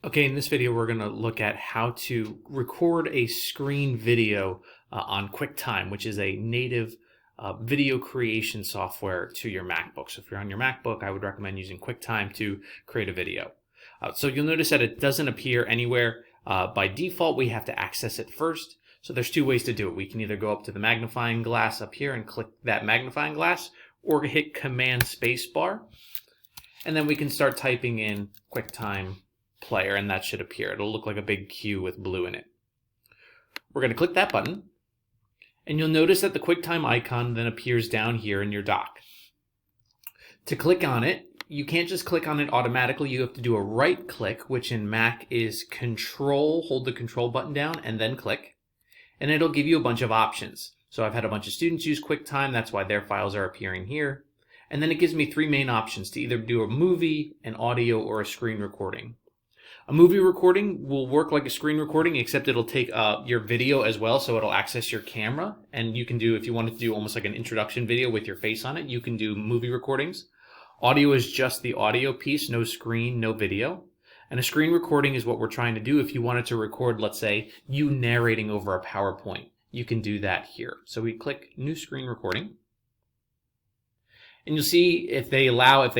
Okay, in this video, we're going to look at how to record a screen video on QuickTime, which is a native video creation software to your MacBook. So if you're on your MacBook, I would recommend using QuickTime to create a video. So you'll notice that it doesn't appear anywhere. By default, we have to access it first. So there's two ways to do it. We can either go up to the magnifying glass up here and click that magnifying glass, or hit Command Spacebar, and then we can start typing in QuickTime Player, and that should appear. It'll look like a big Q with blue in it. We're going to click that button, and you'll notice that the QuickTime icon then appears down here in your dock. To click on it, you can't just click on it automatically. You have to do a right click, which in Mac is Control, hold the Control button down, and then click, and it'll give you a bunch of options. So I've had a bunch of students use QuickTime, that's why their files are appearing here. And then it gives me three main options to either do a movie, an audio, or a screen recording. A movie recording will work like a screen recording, except it'll take your video as well, so it'll access your camera. And you can do, if you wanted to do almost like an introduction video with your face on it, you can do movie recordings. Audio is just the audio piece, no screen, no video. And a screen recording is what we're trying to do if you wanted to record, let's say, you narrating over a PowerPoint. You can do that here. So we click New Screen Recording. And you'll see if they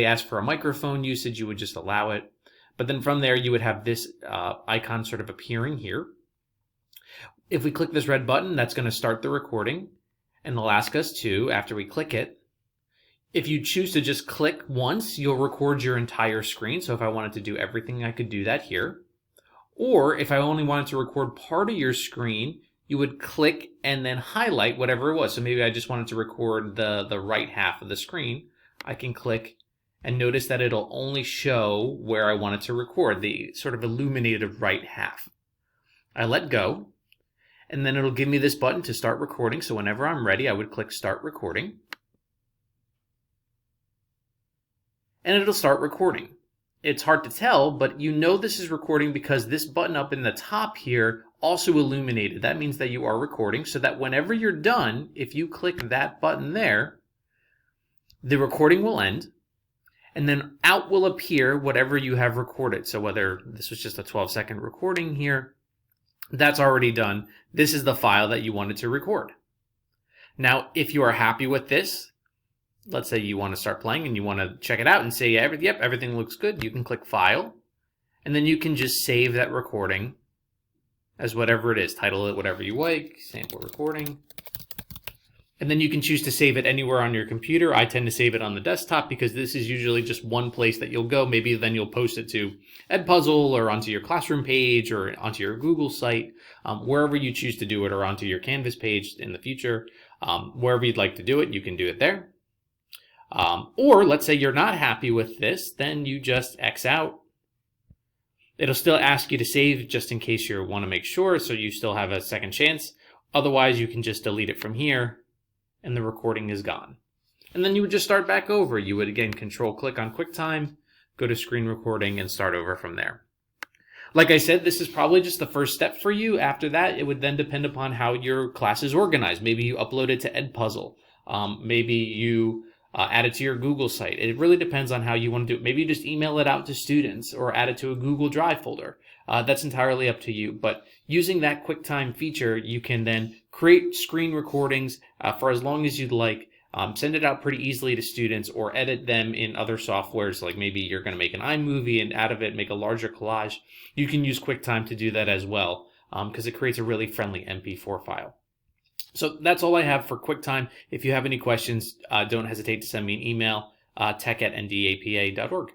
ask for a microphone usage, you would just allow it. But then from there, you would have this icon sort of appearing here. If we click this red button, that's going to start the recording. And they'll ask us to, after we click it, if you choose to just click once, you'll record your entire screen. So if I wanted to do everything, I could do that here. Or if I only wanted to record part of your screen, you would click and then highlight whatever it was. So maybe I just wanted to record the right half of the screen. I can click and notice that it'll only show where I want it to record, the sort of illuminated right half. I let go, and then it'll give me this button to start recording. So whenever I'm ready, I would click Start Recording. And it'll start recording. It's hard to tell, but you know this is recording because this button up in the top here also illuminated. That means that you are recording, so that whenever you're done, if you click that button there, the recording will end. And then out will appear whatever you have recorded. So whether this was just a 12-second recording here, that's already done. This is the file that you wanted to record. Now, if you are happy with this, let's say you want to start playing and you want to check it out and say, yep, everything looks good. You can click File, and then you can just save that recording as whatever it is. Title it whatever you like, sample recording. And then you can choose to save it anywhere on your computer. I tend to save it on the desktop because this is usually just one place that you'll go. Maybe then you'll post it to Edpuzzle or onto your classroom page or onto your Google site, wherever you choose to do it, or onto your Canvas page in the future. Wherever you'd like to do it, you can do it there. Or let's say you're not happy with this, then you just X out. It'll still ask you to save just in case you want to make sure, so you still have a second chance. Otherwise, you can just delete it from here, and the recording is gone. And then you would just start back over. You would again Control click on QuickTime, go to screen recording, and start over from there. Like I said, this is probably just the first step for you. After that, it would then depend upon how your class is organized. Maybe you upload it to Edpuzzle. Maybe you add it to your Google site. It really depends on how you want to do it. Maybe you just email it out to students or add it to a Google Drive folder. That's entirely up to you. But using that QuickTime feature, you can then create screen recordings for as long as you'd like, send it out pretty easily to students, or edit them in other softwares, like maybe you're going to make an iMovie and out of it make a larger collage. You can use QuickTime to do that as well, because it creates a really friendly MP4 file. So that's all I have for QuickTime. If you have any questions, don't hesitate to send me an email, tech@ndapa.org.